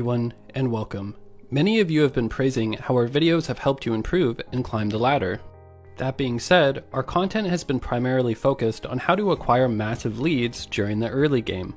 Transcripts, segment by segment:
Everyone, and welcome. Many of you have been praising how our videos have helped you improve and climb the ladder. That being said, our content has been primarily focused on how to acquire massive leads during the early game.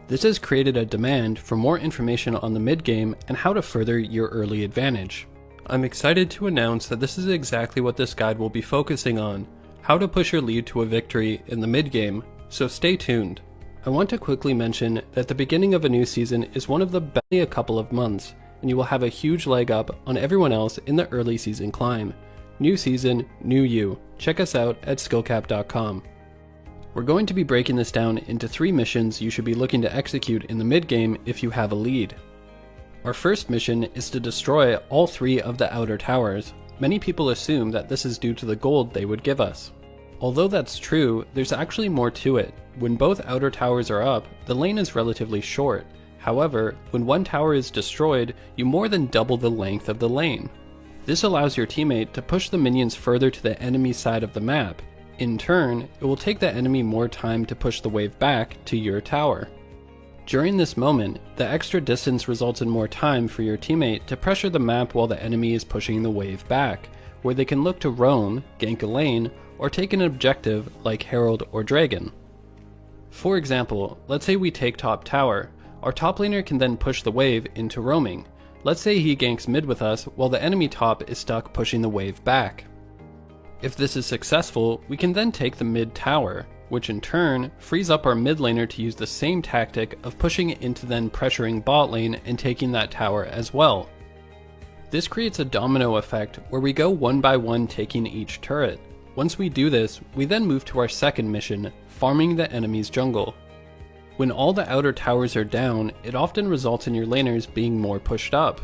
This has created a demand for more information on the mid-game and how to further your early advantage. I'm excited to announce that this is exactly what this guide will be focusing on, how to push your lead to a victory in the mid-game, so stay tuned. I want to quickly mention that the beginning of a new season is one of the barely a couple of months, and you will have a huge leg up on everyone else in the early season climb. New season, new you. Check us out at skillcap.com. We're going to be breaking this down into 3 missions you should be looking to execute in the mid-game if you have a lead. Our first mission is to destroy all 3 of the outer towers. Many people assume that this is due to the gold they would give us. Although that's true, there's actually more to it. When both outer towers are up, the lane is relatively short. However, when one tower is destroyed, you more than double the length of the lane. This allows your teammate to push the minions further to the enemy side of the map. In turn, it will take the enemy more time to push the wave back to your tower. During this moment, the extra distance results in more time for your teammate to pressure the map while the enemy is pushing the wave back, where they can look to roam, gank a lane, or take an objective like Herald or Dragon. For example, let's say we take top tower. Our top laner can then push the wave into roaming. Let's say he ganks mid with us while the enemy top is stuck pushing the wave back. If this is successful, we can then take the mid tower, which in turn frees up our mid laner to use the same tactic of pushing into then pressuring bot lane and taking that tower as well. This creates a domino effect where we go one by one taking each turret. Once we do this, we then move to our second mission, farming the enemy's jungle. When all the outer towers are down, it often results in your laners being more pushed up.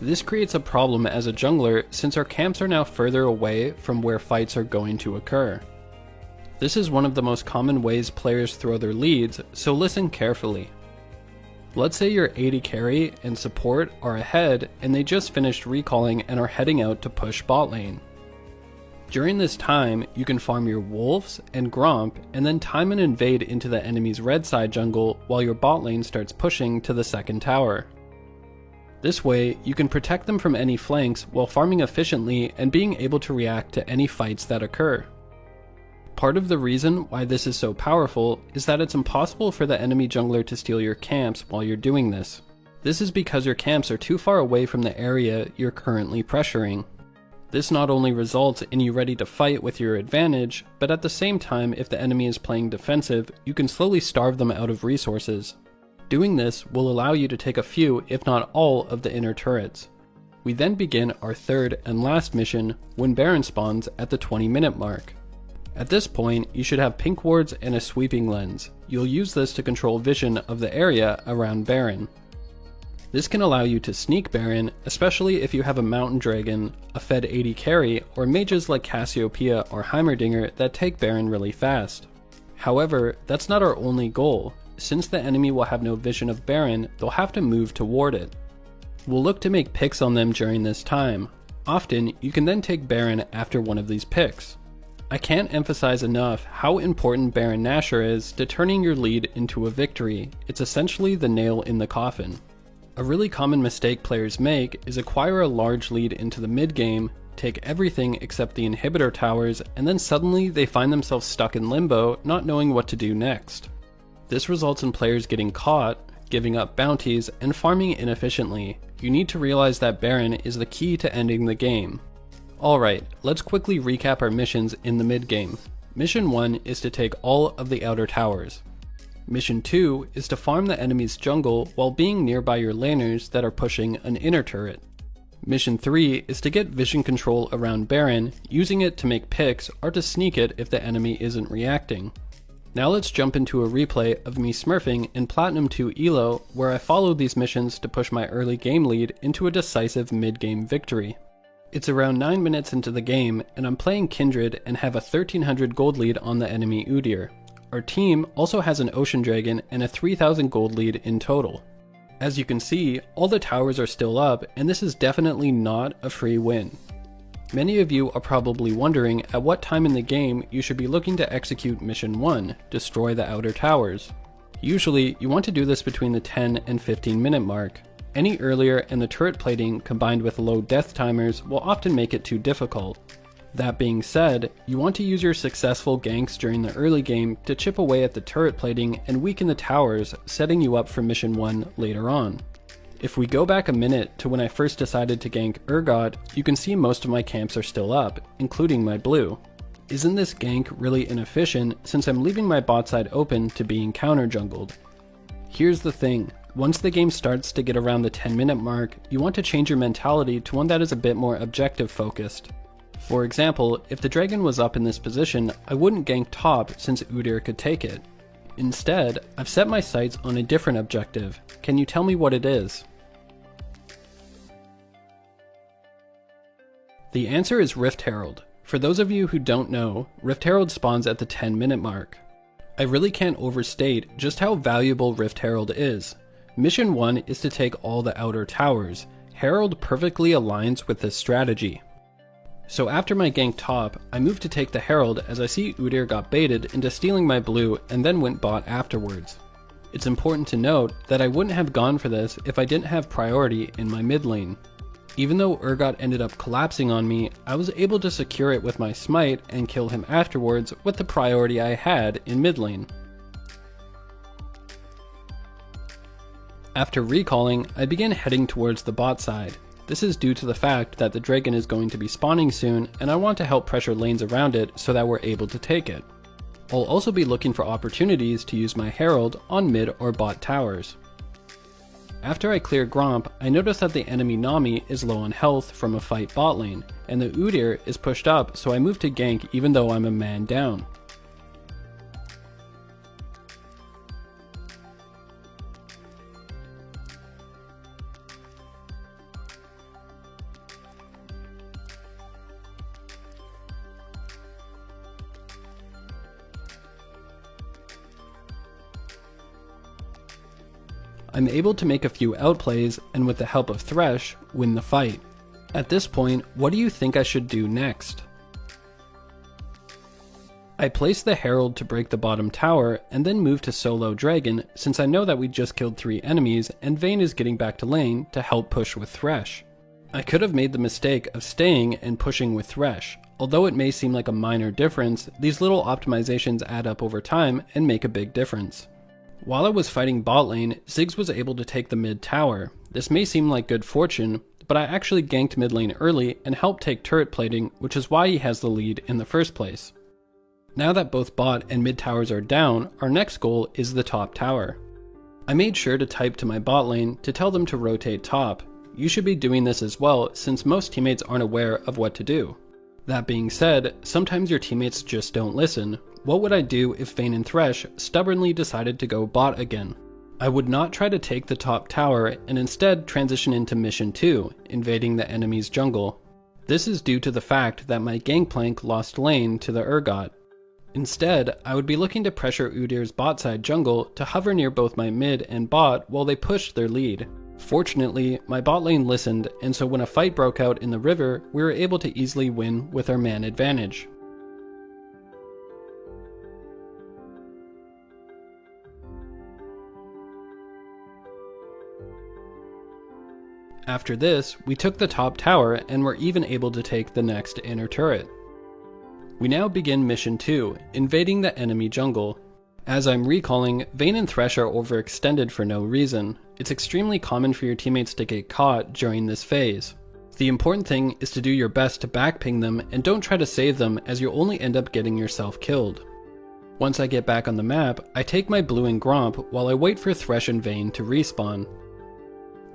This creates a problem as a jungler since our camps are now further away from where fights are going to occur. This is one of the most common ways players throw their leads, so listen carefully. Let's say your AD carry and support are ahead and they just finished recalling and are heading out to push bot lane. During this time, you can farm your wolves and Gromp and then time and invade into the enemy's red side jungle while your bot lane starts pushing to the second tower. This way, you can protect them from any flanks while farming efficiently and being able to react to any fights that occur. Part of the reason why this is so powerful is that it's impossible for the enemy jungler to steal your camps while you're doing this. This is because your camps are too far away from the area you're currently pressuring. This not only results in you ready to fight with your advantage, but at the same time, if the enemy is playing defensive, you can slowly starve them out of resources. Doing this will allow you to take a few, if not all, of the inner turrets. We then begin our third and last mission when Baron spawns at the 20-minute mark. At this point, you should have pink wards and a sweeping lens. You'll use this to control vision of the area around Baron. This can allow you to sneak Baron, especially if you have a Mountain Dragon, a fed AD carry, or mages like Cassiopeia or Heimerdinger that take Baron really fast. However, that's not our only goal. Since the enemy will have no vision of Baron, they'll have to move toward it. We'll look to make picks on them during this time. Often, you can then take Baron after one of these picks. I can't emphasize enough how important Baron Nashor is to turning your lead into a victory. It's essentially the nail in the coffin. A really common mistake players make is acquire a large lead into the mid-game, take everything except the inhibitor towers, and then suddenly they find themselves stuck in limbo, not knowing what to do next. This results in players getting caught, giving up bounties, and farming inefficiently. You need to realize that Baron is the key to ending the game. Alright, let's quickly recap our missions in the mid-game. Mission 1 is to take all of the outer towers. Mission 2 is to farm the enemy's jungle while being nearby your laners that are pushing an inner turret. Mission 3 is to get vision control around Baron, using it to make picks or to sneak it if the enemy isn't reacting. Now let's jump into a replay of me smurfing in Platinum 2 Elo, where I followed these missions to push my early game lead into a decisive mid-game victory. It's around 9 minutes into the game, and I'm playing Kindred and have a 1300 gold lead on the enemy Udyr. Our team also has an Ocean Dragon and a 3000 gold lead in total. As you can see, all the towers are still up, and this is definitely not a free win. Many of you are probably wondering at what time in the game you should be looking to execute Mission 1, Destroy the Outer Towers. Usually, you want to do this between the 10 and 15 minute mark. Any earlier and the turret plating combined with low death timers will often make it too difficult. That being said, you want to use your successful ganks during the early game to chip away at the turret plating and weaken the towers, setting you up for mission 1 later on. If we go back a minute to when I first decided to gank Urgot, you can see most of my camps are still up, including my blue. Isn't this gank really inefficient since I'm leaving my bot side open to being counter jungled? Here's the thing, once the game starts to get around the 10-minute mark, you want to change your mentality to one that is a bit more objective focused. For example, if the dragon was up in this position, I wouldn't gank top since Udyr could take it. Instead, I've set my sights on a different objective. Can you tell me what it is? The answer is Rift Herald. For those of you who don't know, Rift Herald spawns at the 10-minute mark. I really can't overstate just how valuable Rift Herald is. Mission 1 is to take all the outer towers. Herald perfectly aligns with this strategy. So after my gank top, I moved to take the Herald as I see Udyr got baited into stealing my blue and then went bot afterwards. It's important to note that I wouldn't have gone for this if I didn't have priority in my mid lane. Even though Urgot ended up collapsing on me, I was able to secure it with my smite and kill him afterwards with the priority I had in mid lane. After recalling, I began heading towards the bot side. This is due to the fact that the dragon is going to be spawning soon and I want to help pressure lanes around it so that we're able to take it. I'll also be looking for opportunities to use my Herald on mid or bot towers. After I clear Gromp, I notice that the enemy Nami is low on health from a fight bot lane, and the Udyr is pushed up, so I move to gank even though I'm a man down. I'm able to make a few outplays and with the help of Thresh, win the fight. At this point, what do you think I should do next? I place the Herald to break the bottom tower and then move to solo Dragon since I know that we just killed 3 enemies and Vayne is getting back to lane to help push with Thresh. I could have made the mistake of staying and pushing with Thresh. Although it may seem like a minor difference, these little optimizations add up over time and make a big difference. While I was fighting bot lane, Ziggs was able to take the mid tower. This may seem like good fortune, but I actually ganked mid lane early and helped take turret plating, which is why he has the lead in the first place. Now that both bot and mid towers are down, our next goal is the top tower. I made sure to type to my bot lane to tell them to rotate top. You should be doing this as well since most teammates aren't aware of what to do. That being said, sometimes your teammates just don't listen. What would I do if Vayne and Thresh stubbornly decided to go bot again? I would not try to take the top tower and instead transition into mission 2, invading the enemy's jungle. This is due to the fact that my gangplank lost lane to the Urgot. Instead, I would be looking to pressure Udyr's bot side jungle to hover near both my mid and bot while they pushed their lead. Fortunately, my bot lane listened, and so when a fight broke out in the river, we were able to easily win with our man advantage. After this, we took the top tower and were even able to take the next inner turret. We now begin mission 2, invading the enemy jungle. As I'm recalling, Vayne and Thresh are overextended for no reason. It's extremely common for your teammates to get caught during this phase. The important thing is to do your best to backping them and don't try to save them as you'll only end up getting yourself killed. Once I get back on the map, I take my blue and Gromp while I wait for Thresh and Vayne to respawn.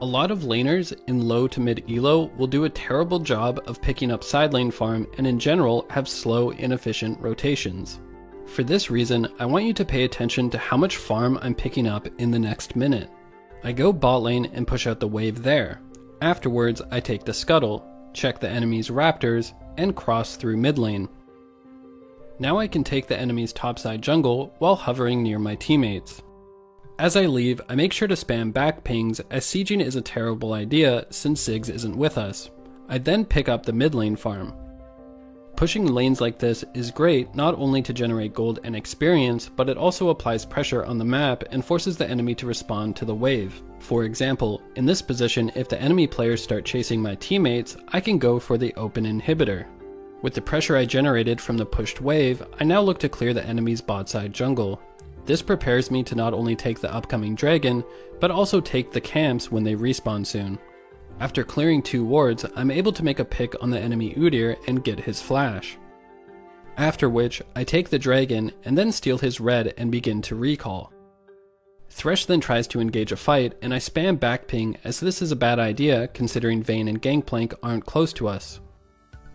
A lot of laners in low to mid elo will do a terrible job of picking up side lane farm and in general have slow, inefficient rotations. For this reason, I want you to pay attention to how much farm I'm picking up in the next minute. I go bot lane and push out the wave there. Afterwards, I take the scuttle, check the enemy's raptors, and cross through mid lane. Now I can take the enemy's topside jungle while hovering near my teammates. As I leave, I make sure to spam back pings as sieging is a terrible idea since Ziggs isn't with us. I then pick up the mid lane farm. Pushing lanes like this is great not only to generate gold and experience, but it also applies pressure on the map and forces the enemy to respond to the wave. For example, in this position, if the enemy players start chasing my teammates, I can go for the open inhibitor. With the pressure I generated from the pushed wave, I now look to clear the enemy's bot side jungle. This prepares me to not only take the upcoming dragon, but also take the camps when they respawn soon. After clearing 2 wards, I'm able to make a pick on the enemy Udyr and get his flash. After which, I take the dragon and then steal his red and begin to recall. Thresh then tries to engage a fight, and I spam back ping as this is a bad idea considering Vayne and Gangplank aren't close to us.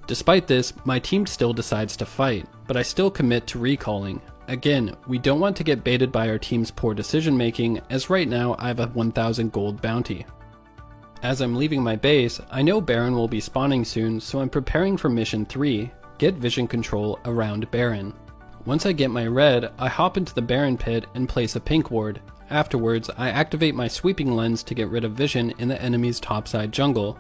Despite this, my team still decides to fight, but I still commit to recalling. Again, we don't want to get baited by our team's poor decision making, as right now I have a 1000 gold bounty. As I'm leaving my base, I know Baron will be spawning soon, so I'm preparing for mission 3, get vision control around Baron. Once I get my red, I hop into the Baron pit and place a pink ward. Afterwards, I activate my sweeping lens to get rid of vision in the enemy's topside jungle.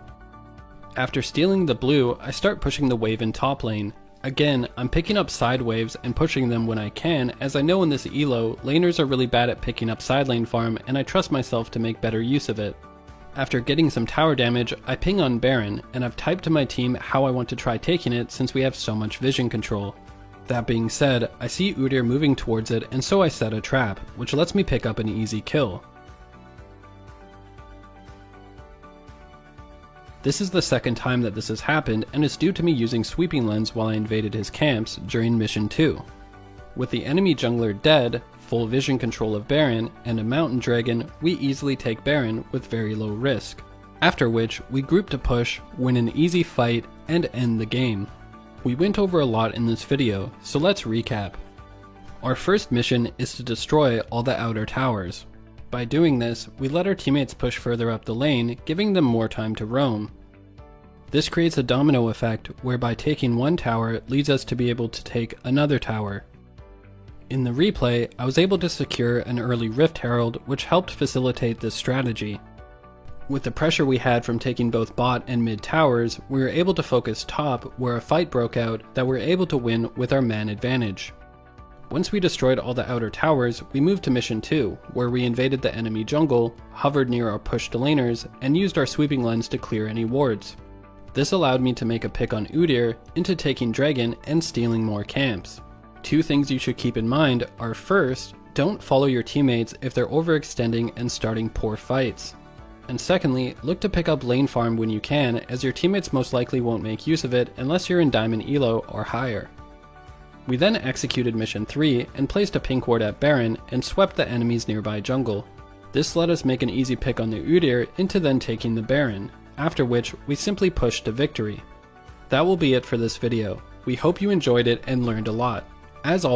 After stealing the blue, I start pushing the wave in top lane. Again, I'm picking up side waves and pushing them when I can, as I know in this elo, laners are really bad at picking up side lane farm and I trust myself to make better use of it. After getting some tower damage, I ping on Baron, and I've typed to my team how I want to try taking it since we have so much vision control. That being said, I see Udyr moving towards it, and so I set a trap, which lets me pick up an easy kill. This is the second time that this has happened, and it's due to me using sweeping lens while I invaded his camps during mission 2. With the enemy jungler dead, full vision control of Baron, and a mountain dragon, we easily take Baron with very low risk. After which, we group to push, win an easy fight, and end the game. We went over a lot in this video, so let's recap. Our first mission is to destroy all the outer towers. By doing this, we let our teammates push further up the lane, giving them more time to roam. This creates a domino effect, whereby taking one tower leads us to be able to take another tower. In the replay, I was able to secure an early Rift Herald, which helped facilitate this strategy. With the pressure we had from taking both bot and mid towers, we were able to focus top where a fight broke out that we were able to win with our man advantage. Once we destroyed all the outer towers, we moved to mission 2, where we invaded the enemy jungle, hovered near our pushed laners, and used our sweeping lens to clear any wards. This allowed me to make a pick on Udyr into taking dragon and stealing more camps. 2 things you should keep in mind are: first, don't follow your teammates if they're overextending and starting poor fights. And secondly, look to pick up lane farm when you can, as your teammates most likely won't make use of it unless you're in diamond elo or higher. We then executed mission 3 and placed a pink ward at Baron and swept the enemy's nearby jungle. This let us make an easy pick on the Udyr into then taking the Baron, after which we simply pushed to victory. That will be it for this video. We hope you enjoyed it and learned a lot. As always,